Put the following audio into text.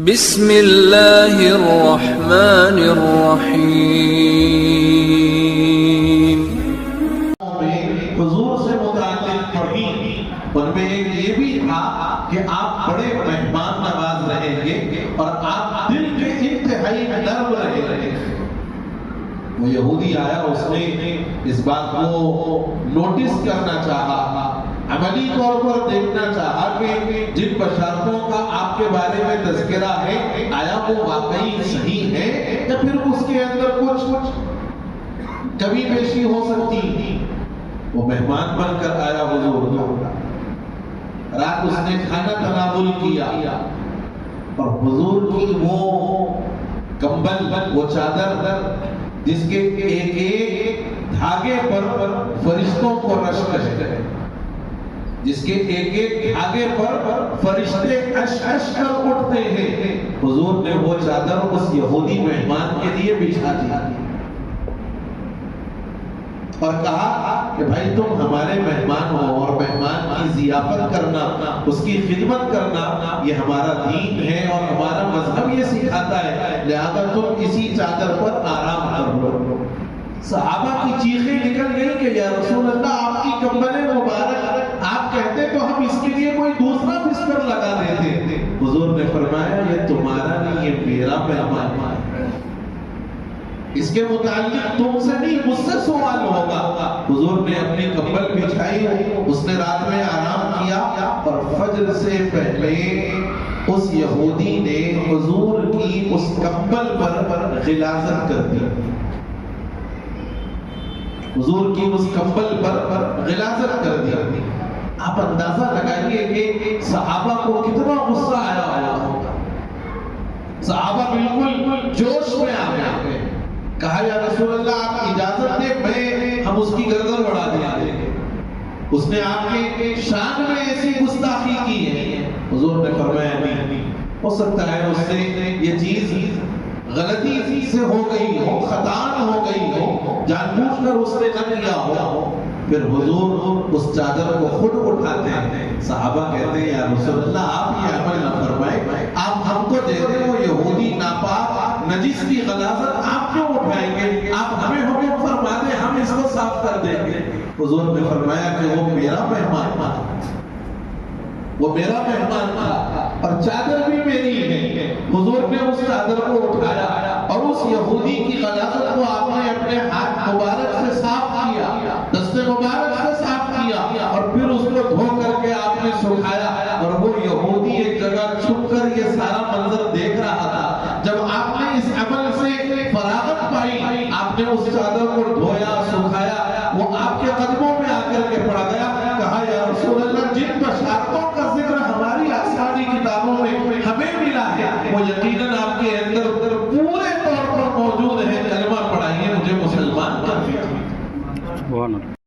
بسم اللہ الرحمن الرحیم۔ حضور سے متعلق پڑھی، ان میں ایک یہ بھی تھا کہ آپ بڑے مہمان نواز رہیں گے اور آپ دل کے انتہائی نرم رہیں گے۔ وہ یہودی آیا، اس نے اس بات کو نوٹس کرنا چاہا، عملی طور پر دیکھنا چاہا کہ جن بشارتوں کا آپ کے بارے میں تذکرہ ہے آیا وہ واقعی صحیح ہے یا پھر اس کے اندر کچھ کمی بیشی ہو سکتی۔ وہ مہمان بن کر آیا حضور کا، رات اس نے کھانا تناول کیا اور حضور کی وہ کمبل، وہ چادر جس کے ایک ایک دھاگے پر فرشتوں کو رشک ہے، جس کے ایک ایک دھاگے پر فرشتے اش اش کر اٹھتے ہیں، حضور نے وہ چادر اس یہودی مہمان کے لیے بچھا دی اور کہا کہ بھائی تم ہمارے مہمان ہو اور مہمان کی ضیافت کرنا، اس کی خدمت کرنا یہ ہمارا دین ہے اور ہمارا مذہب یہ سکھاتا ہے، لہذا تم اسی چادر پر آرام کر لو۔ صحابہ کی چیخیں نکل گئی کہ یا رسول اللہ آپ کی کمبل مبارک، آپ کہتے تو ہم اس کے لیے کوئی دوسرا بستر لگا دیتے۔ حضور نے فرمایا یہ تمہارا نہیں، یہ میرا مہمان ہے، اس کے متعلق تم سے نہیں مجھ سے سوال ہوگا۔ حضور نے اپنی کمبل بچھائی، اس نے رات میں آرام کیا اور فجر سے پہلے اس یہودی نے حضور کی اس کمبل پر غلاظت کر دی، حضور کی اس کمبل پر غلاظت کر دی۔ آپ اندازہ لگائیے کہ صحابہ کو کتنا غصہ آیا ہوگا۔ صحابہ بالکل جوش میں آ گئے، کہا یا رسول اللہ آپ اجازت دیں ہم اس کی گردن اڑا دیں، اس نے آپ کے شان میں ایسی گستاخی کی ہے۔ حضور نے فرمایا نہیں، ہو سکتا ہے اس سے یہ چیز غلطی سے ہو گئی ہو، خطا ہو گئی ہو، جان بوجھ کر اس نے نہ کیا ہو۔ پھر حضور اس چادر کو خود اٹھاتے ہیں، صحابہ کہتے ہیں یا رسول اللہ آپ یہ عمل نہ فرمائے، آپ ہم کو دے دیں، وہ یہودی ناپاک نجس کی غلاظت آپ کیوں اٹھائیں گے، آپ ہمیں حکم فرما دیں ہم اس کو صاف کر دیں گے۔ حضور نے فرمایا کہ وہ میرا مہمان تھا، وہ میرا مہمان تھا اور چادر بھی میری ہے۔ حضور نے اس چادر کو اٹھایا اور اس یہودی کی غلاظت کو آپ نے اپنے ہاتھ مبارک سے صاف کیا، دست مبارک سے صاف کیا اور پھر اس کو دھو کر کے آپ نے سکھایا۔ اور وہ یہودی ایک جگہ چھپ کر یہ سارا منظر دیکھ رہا تھا۔ جب آپ نے اس عمل سے فراغت پائی، آپ نے اس چادر کو دھویا، سکھایا، وہ آپ کے قدموں میں آ کر کے پڑ گیا، کہا یا رسول اللہ جن بشارتوں کا ذکر ہماری آسمانی کتابوں میں ہمیں ملا ہے وہ یقیناً آپ کے اندر پورے طور پر موجود ہے، کلمہ پڑھائیے مجھے مسلمان کر دیا۔